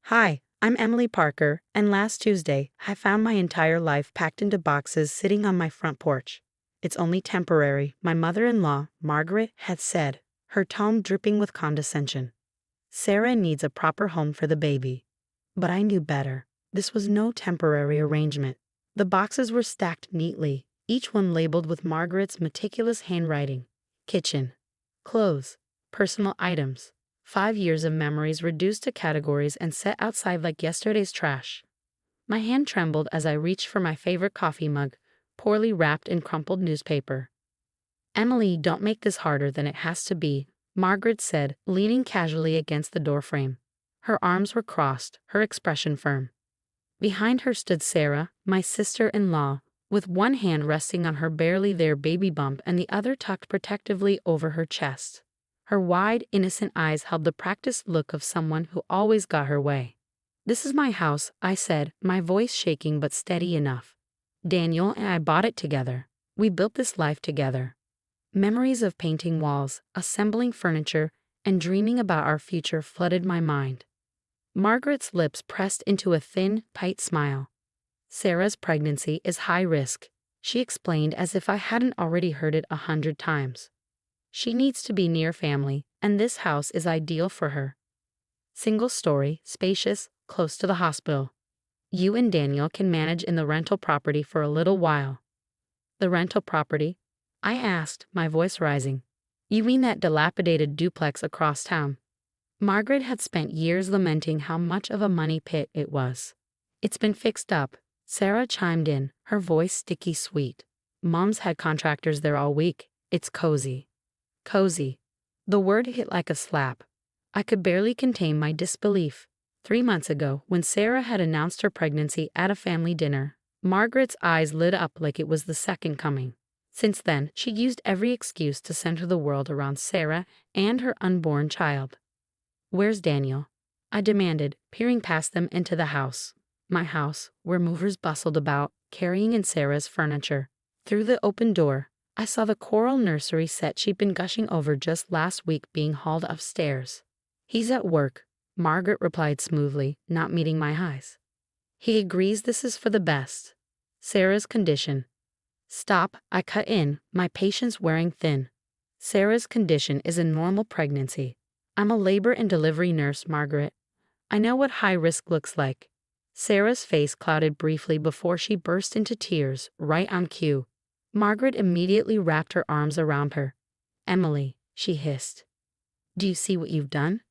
Hi, I'm Emily Parker, and last Tuesday, I found my entire life packed into boxes sitting on my front porch. It's only temporary, my mother-in-law, Margaret, had said, her tone dripping with condescension. Sarah needs a proper home for the baby. But I knew better. This was no temporary arrangement. The boxes were stacked neatly, each one labeled with Margaret's meticulous handwriting. Kitchen, clothes, personal items. 5 years of memories reduced to categories and set outside like yesterday's trash. My hand trembled as I reached for my favorite coffee mug, poorly wrapped in crumpled newspaper. Emily, don't make this harder than it has to be, Margaret said, leaning casually against the doorframe. Her arms were crossed, her expression firm. Behind her stood Sarah, my sister-in-law, with one hand resting on her barely there baby bump and the other tucked protectively over her chest. Her wide, innocent eyes held the practiced look of someone who always got her way. "This is my house," I said, my voice shaking but steady enough. "Daniel and I bought it together. We built this life together." Memories of painting walls, assembling furniture, and dreaming about our future flooded my mind. Margaret's lips pressed into a thin, tight smile. "Sarah's pregnancy is high risk," she explained as if I hadn't already heard it 100 times. "She needs to be near family, and this house is ideal for her. Single story, spacious, close to the hospital. You and Daniel can manage in the rental property for a little while." "The rental property?" I asked, my voice rising. "You mean that dilapidated duplex across town?" Margaret had spent years lamenting how much of a money pit it was. "It's been fixed up," Sarah chimed in, her voice sticky sweet. "Mom's had contractors there all week. It's cozy." Cozy. The word hit like a slap. I could barely contain my disbelief. 3 months ago, when Sarah had announced her pregnancy at a family dinner, Margaret's eyes lit up like it was the second coming. Since then, she'd used every excuse to center the world around Sarah and her unborn child. "Where's Daniel?" I demanded, peering past them into the house. My house, where movers bustled about, carrying in Sarah's furniture. Through the open door, I saw the coral nursery set she'd been gushing over just last week being hauled upstairs. "He's at work," Margaret replied smoothly, not meeting my eyes. "He agrees this is for the best." "Sarah's condition." "Stop," I cut in, my patience wearing thin. "Sarah's condition is a normal pregnancy. I'm a labor and delivery nurse, Margaret. I know what high risk looks like." Sarah's face clouded briefly before she burst into tears, right on cue. Margaret immediately wrapped her arms around her. "Emily," she hissed. "Do you see what you've done?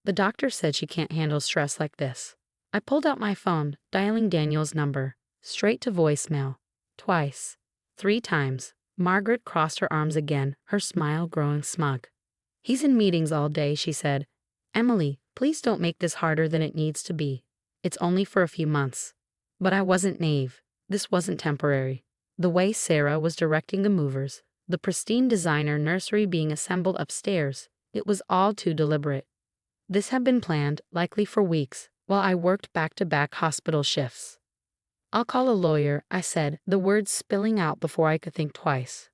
The doctor said she can't handle stress like this." I pulled out my phone, dialing Daniel's number. Straight to voicemail. Twice. 3 times. Margaret crossed her arms again, her smile growing smug. "He's in meetings all day," she said. "Emily, please don't make this harder than it needs to be. It's only for a few months." But I wasn't naive. This wasn't temporary. The way Sarah was directing the movers, the pristine designer nursery being assembled upstairs, it was all too deliberate. This had been planned, likely for weeks, while I worked back-to-back hospital shifts. "I'll call a lawyer," I said, the words spilling out before I could think twice.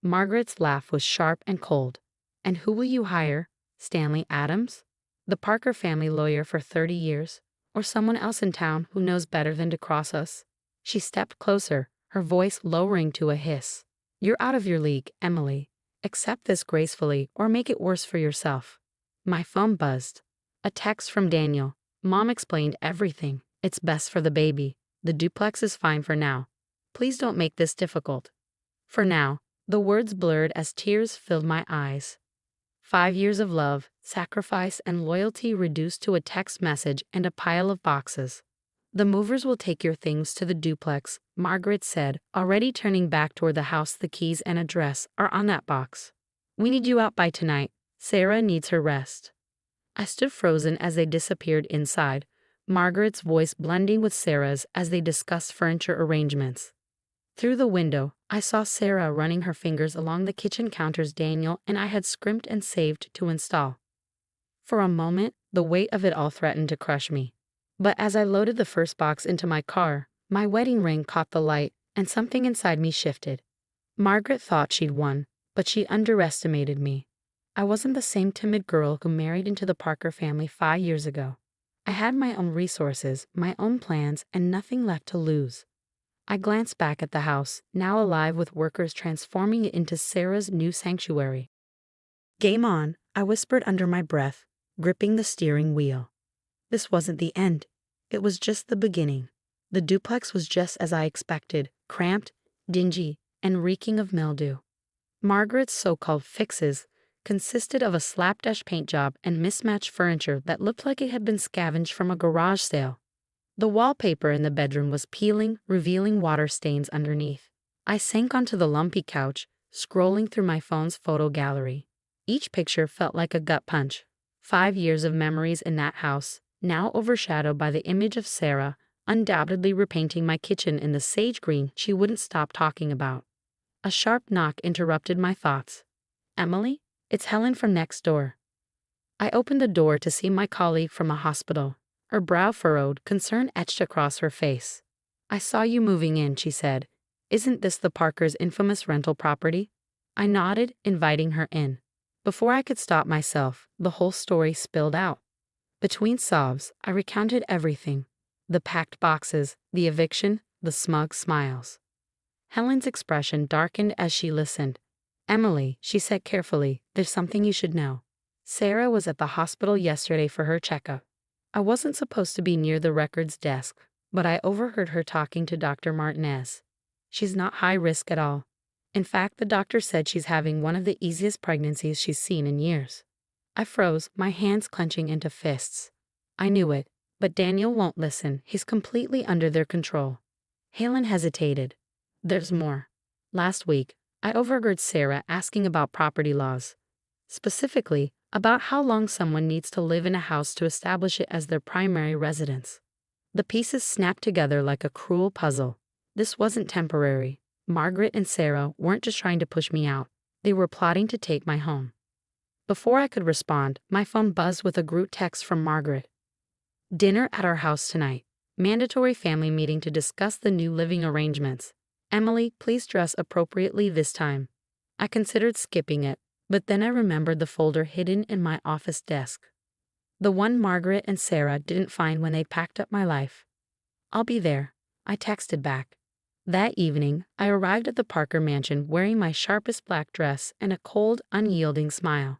Margaret's laugh was sharp and cold. "And who will you hire? Stanley Adams? The Parker family lawyer for 30 years? Or someone else in town who knows better than to cross us?" She stepped closer, her voice lowering to a hiss. "You're out of your league, Emily. Accept this gracefully or make it worse for yourself." My phone buzzed. A text from Daniel. "Mom explained everything. It's best for the baby. The duplex is fine for now. Please don't make this difficult." For now. The words blurred as tears filled my eyes. 5 years of love, sacrifice, and loyalty reduced to a text message and a pile of boxes. "The movers will take your things to the duplex," Margaret said, already turning back toward the house. "The keys and address are on that box. We need you out by tonight. Sarah needs her rest." I stood frozen as they disappeared inside, Margaret's voice blending with Sarah's as they discussed furniture arrangements. Through the window, I saw Sarah running her fingers along the kitchen counters Daniel and I had scrimped and saved to install. For a moment, the weight of it all threatened to crush me. But as I loaded the first box into my car, my wedding ring caught the light, and something inside me shifted. Margaret thought she'd won, but she underestimated me. I wasn't the same timid girl who married into the Parker family 5 years ago. I had my own resources, my own plans, and nothing left to lose. I glanced back at the house, now alive with workers transforming it into Sarah's new sanctuary. Game on, I whispered under my breath, gripping the steering wheel. This wasn't the end. It was just the beginning. The duplex was just as I expected, cramped, dingy, and reeking of mildew. Margaret's so-called fixes consisted of a slapdash paint job and mismatched furniture that looked like it had been scavenged from a garage sale. The wallpaper in the bedroom was peeling, revealing water stains underneath. I sank onto the lumpy couch, scrolling through my phone's photo gallery. Each picture felt like a gut punch. 5 years of memories in that house, now overshadowed by the image of Sarah, undoubtedly repainting my kitchen in the sage green she wouldn't stop talking about. A sharp knock interrupted my thoughts. "Emily? It's Helen from next door." I opened the door to see my colleague from a hospital. Her brow furrowed, concern etched across her face. "I saw you moving in," she said. "Isn't this the Parkers' infamous rental property?" I nodded, inviting her in. Before I could stop myself, the whole story spilled out. Between sobs, I recounted everything. The packed boxes, the eviction, the smug smiles. Helen's expression darkened as she listened. "Emily," she said carefully, "there's something you should know. Sarah was at the hospital yesterday for her checkup. I wasn't supposed to be near the records desk, but I overheard her talking to Dr. Martinez. She's not high risk at all. In fact, the doctor said she's having one of the easiest pregnancies she's seen in years." I froze, my hands clenching into fists. I knew it, but Daniel won't listen. He's completely under their control. Helen hesitated. "There's more. Last week, I overheard Sarah asking about property laws. Specifically, about how long someone needs to live in a house to establish it as their primary residence. The pieces snapped together like a cruel puzzle. This wasn't temporary. Margaret and Sarah weren't just trying to push me out. They were plotting to take my home. Before I could respond, my phone buzzed with a group text from Margaret. "Dinner at our house tonight. Mandatory family meeting to discuss the new living arrangements. Emily, please dress appropriately this time." I considered skipping it, but then I remembered the folder hidden in my office desk. The one Margaret and Sarah didn't find when they packed up my life. "I'll be there," I texted back. That evening, I arrived at the Parker mansion wearing my sharpest black dress and a cold, unyielding smile.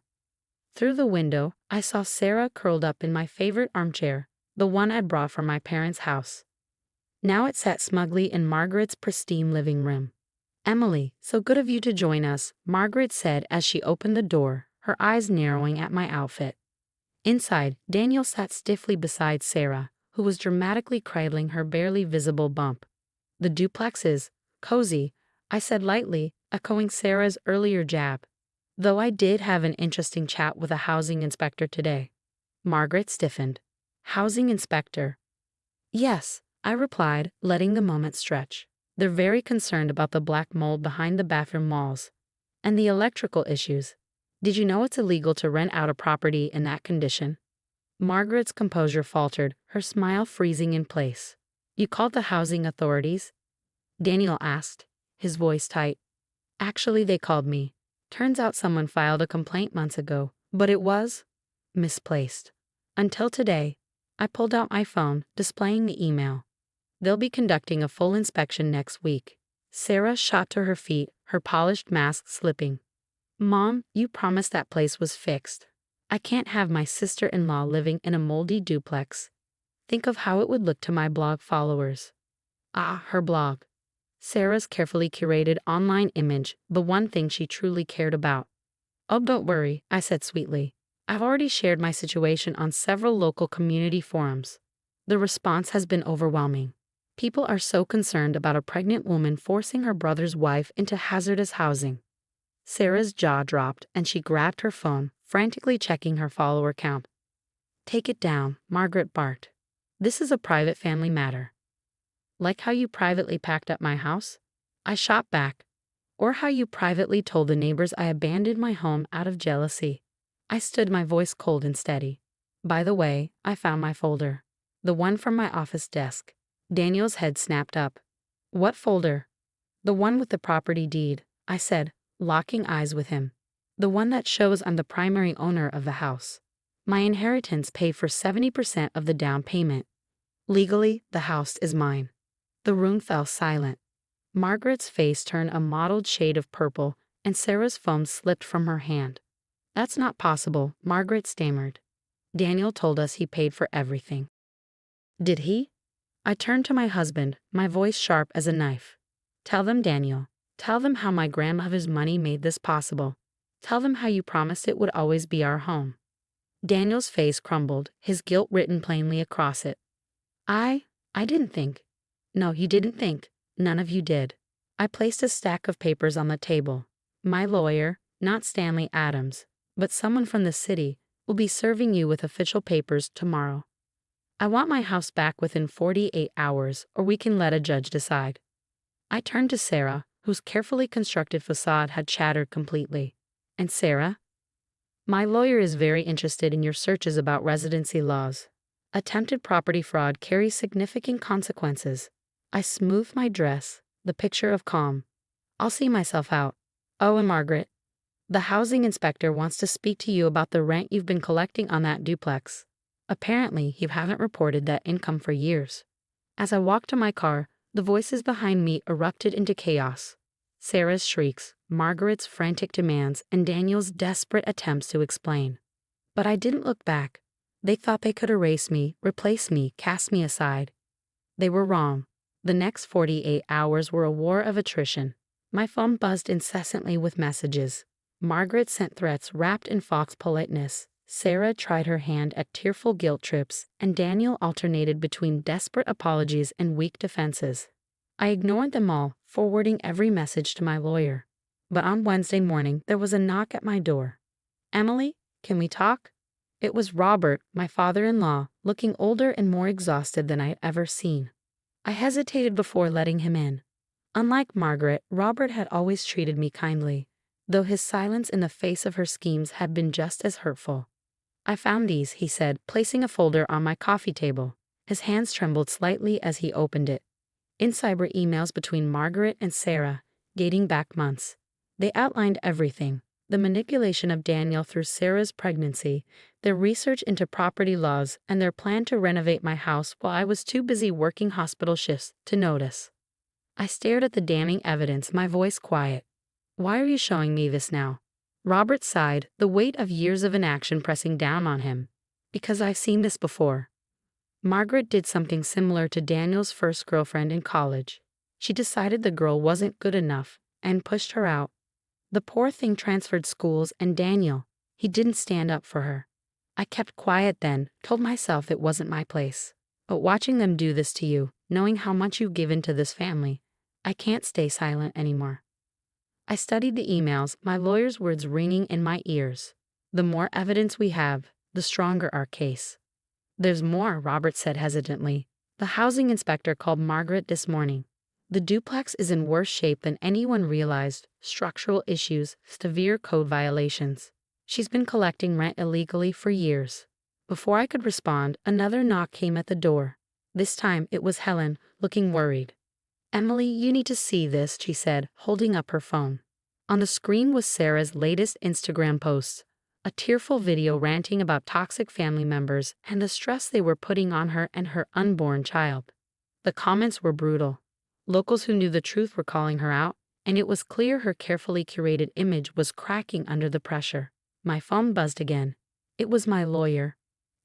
Through the window, I saw Sarah curled up in my favorite armchair, the one I brought from my parents' house. Now it sat smugly in Margaret's pristine living room. "Emily, so good of you to join us," Margaret said as she opened the door, her eyes narrowing at my outfit. Inside, Daniel sat stiffly beside Sarah, who was dramatically cradling her barely visible bump. "The duplex is cozy," I said lightly, echoing Sarah's earlier jab. Though I did have an interesting chat with a housing inspector today. Margaret stiffened. "Housing inspector?" "Yes," I replied, letting the moment stretch. "They're very concerned about the black mold behind the bathroom walls. And the electrical issues. Did you know it's illegal to rent out a property in that condition?" Margaret's composure faltered, her smile freezing in place. "You called the housing authorities?" Daniel asked, his voice tight. "Actually, they called me. Turns out someone filed a complaint months ago, but it was misplaced. Until today, I pulled out my phone, displaying the email. They'll be conducting a full inspection next week." Sarah shot to her feet, her polished mask slipping. "Mom, you promised that place was fixed. I can't have my sister-in-law living in a moldy duplex. Think of how it would look to my blog followers." Ah, her blog. Sarah's carefully curated online image, the one thing she truly cared about. "Oh, don't worry," I said sweetly. "I've already shared my situation on several local community forums. The response has been overwhelming. People are so concerned about a pregnant woman forcing her brother's wife into hazardous housing." Sarah's jaw dropped and she grabbed her phone, frantically checking her follower count. "Take it down," Margaret barked. "This is a private family matter." "Like how you privately packed up my house?" I shot back. "Or how you privately told the neighbors I abandoned my home out of jealousy." I stood, my voice cold and steady. "By the way, I found my folder. The one from my office desk." Daniel's head snapped up. "What folder?" "The one with the property deed," I said, locking eyes with him. "The one that shows I'm the primary owner of the house." My inheritance paid for 70% of the down payment. Legally, the house is mine. The room fell silent. Margaret's face turned a mottled shade of purple, and Sarah's phone slipped from her hand. That's not possible, Margaret stammered. Daniel told us he paid for everything. Did he? I turned to my husband, my voice sharp as a knife. Tell them, Daniel. Tell them how my grandmother's money made this possible. Tell them how you promised it would always be our home. Daniel's face crumbled, his guilt written plainly across it. I didn't think. No, you didn't think. None of you did. I placed a stack of papers on the table. My lawyer, not Stanley Adams, but someone from the city, will be serving you with official papers tomorrow. I want my house back within 48 hours, or we can let a judge decide. I turned to Sarah, whose carefully constructed facade had shattered completely. And Sarah? My lawyer is very interested in your searches about residency laws. Attempted property fraud carries significant consequences. I smoothed my dress, the picture of calm. I'll see myself out. Oh, and Margaret. The housing inspector wants to speak to you about the rent you've been collecting on that duplex. Apparently, you haven't reported that income for years. As I walked to my car, the voices behind me erupted into chaos. Sarah's shrieks, Margaret's frantic demands, and Daniel's desperate attempts to explain. But I didn't look back. They thought they could erase me, replace me, cast me aside. They were wrong. The next 48 hours were a war of attrition. My phone buzzed incessantly with messages. Margaret sent threats wrapped in false politeness. Sarah tried her hand at tearful guilt trips, and Daniel alternated between desperate apologies and weak defenses. I ignored them all, forwarding every message to my lawyer. But on Wednesday morning, there was a knock at my door. Emily, can we talk? It was Robert, my father-in-law, looking older and more exhausted than I had ever seen. I hesitated before letting him in. Unlike Margaret, Robert had always treated me kindly, though his silence in the face of her schemes had been just as hurtful. I found these, he said, placing a folder on my coffee table. His hands trembled slightly as he opened it. Inside were emails between Margaret and Sarah, dating back months. They outlined everything: the manipulation of Daniel through Sarah's pregnancy, their research into property laws, and their plan to renovate my house while I was too busy working hospital shifts to notice. I stared at the damning evidence, my voice quiet. Why are you showing me this now? Robert sighed, the weight of years of inaction pressing down on him. Because I've seen this before. Margaret did something similar to Daniel's first girlfriend in college. She decided the girl wasn't good enough and pushed her out. The poor thing transferred schools, and Daniel, he didn't stand up for her. I kept quiet then, told myself it wasn't my place. But watching them do this to you, knowing how much you've given to this family, I can't stay silent anymore. I studied the emails, my lawyer's words ringing in my ears. The more evidence we have, the stronger our case. There's more, Robert said hesitantly. The housing inspector called Margaret this morning. The duplex is in worse shape than anyone realized: structural issues, severe code violations. She's been collecting rent illegally for years. Before I could respond, another knock came at the door. This time it was Helen, looking worried. Emily, you need to see this, she said, holding up her phone. On the screen was Sarah's latest Instagram post, a tearful video ranting about toxic family members and the stress they were putting on her and her unborn child. The comments were brutal. Locals who knew the truth were calling her out, and it was clear her carefully curated image was cracking under the pressure. My phone buzzed again. It was my lawyer.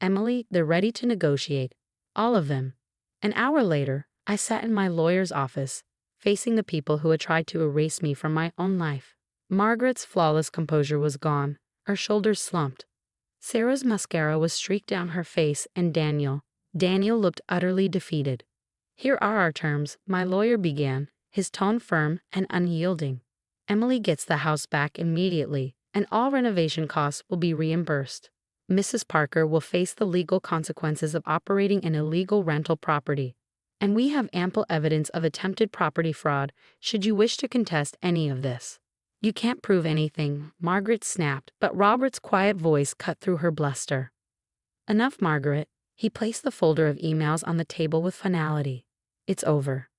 Emily, they're ready to negotiate. All of them. An hour later, I sat in my lawyer's office, facing the people who had tried to erase me from my own life. Margaret's flawless composure was gone, her shoulders slumped. Sarah's mascara was streaked down her face, and Daniel looked utterly defeated. Here are our terms, my lawyer began, his tone firm and unyielding. Emily gets the house back immediately, and all renovation costs will be reimbursed. Mrs. Parker will face the legal consequences of operating an illegal rental property. And we have ample evidence of attempted property fraud should you wish to contest any of this. You can't prove anything, Margaret snapped, but Robert's quiet voice cut through her bluster. Enough, Margaret. He placed the folder of emails on the table with finality. It's over.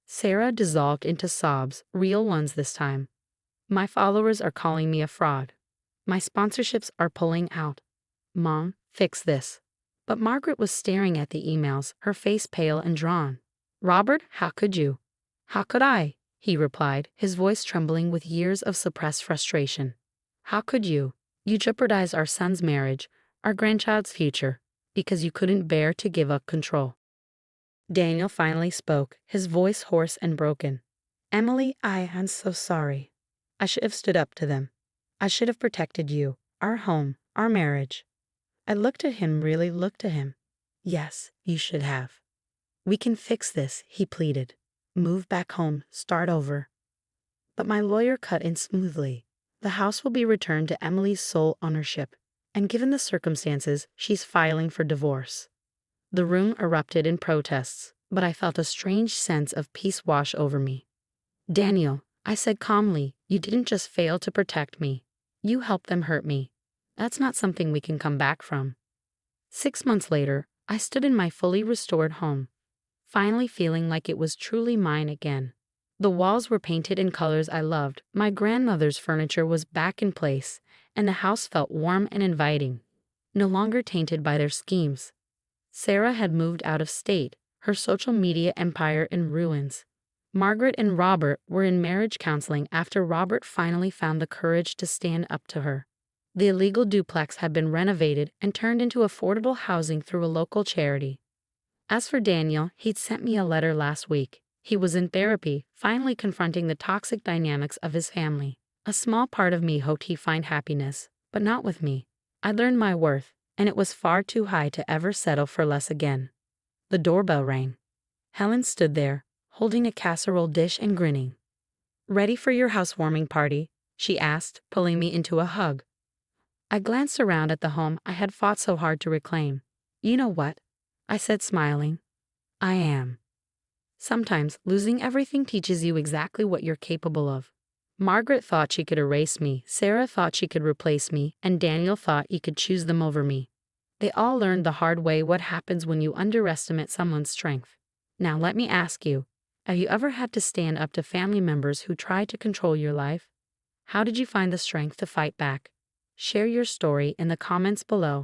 Sarah dissolved into sobs, real ones this time. My followers are calling me a fraud. My sponsorships are pulling out. "Mom, fix this." But Margaret was staring at the emails, her face pale and drawn. "Robert, how could you?" "How could I?" he replied, his voice trembling with years of suppressed frustration. "How could you? You jeopardized our son's marriage, our grandchild's future, because you couldn't bear to give up control." Daniel finally spoke, his voice hoarse and broken. "Emily, I am so sorry. I should have stood up to them. I should have protected you, our home, our marriage." I looked at him, really looked at him. "Yes, you should have. We can fix this," he pleaded. "Move back home, start over." But my lawyer cut in smoothly. "The house will be returned to Emily's sole ownership, and given the circumstances, she's filing for divorce." The room erupted in protests, but I felt a strange sense of peace wash over me. "Daniel," I said calmly, "you didn't just fail to protect me. You helped them hurt me. That's not something we can come back from." 6 months later, I stood in my fully restored home, finally feeling like it was truly mine again. The walls were painted in colors I loved, my grandmother's furniture was back in place, and the house felt warm and inviting, no longer tainted by their schemes. Sarah had moved out of state, her social media empire in ruins. Margaret and Robert were in marriage counseling after Robert finally found the courage to stand up to her. The illegal duplex had been renovated and turned into affordable housing through a local charity. As for Daniel, he'd sent me a letter last week. He was in therapy, finally confronting the toxic dynamics of his family. A small part of me hoped he'd find happiness, but not with me. I'd learned my worth, and it was far too high to ever settle for less again. The doorbell rang. Helen stood there, holding a casserole dish and grinning. "Ready for your housewarming party?" she asked, pulling me into a hug. I glanced around at the home I had fought so hard to reclaim. "You know what?" I said, smiling. "I am." Sometimes losing everything teaches you exactly what you're capable of. Margaret thought she could erase me, Sarah thought she could replace me, and Daniel thought he could choose them over me. They all learned the hard way what happens when you underestimate someone's strength. Now let me ask you, have you ever had to stand up to family members who tried to control your life? How did you find the strength to fight back? Share your story in the comments below.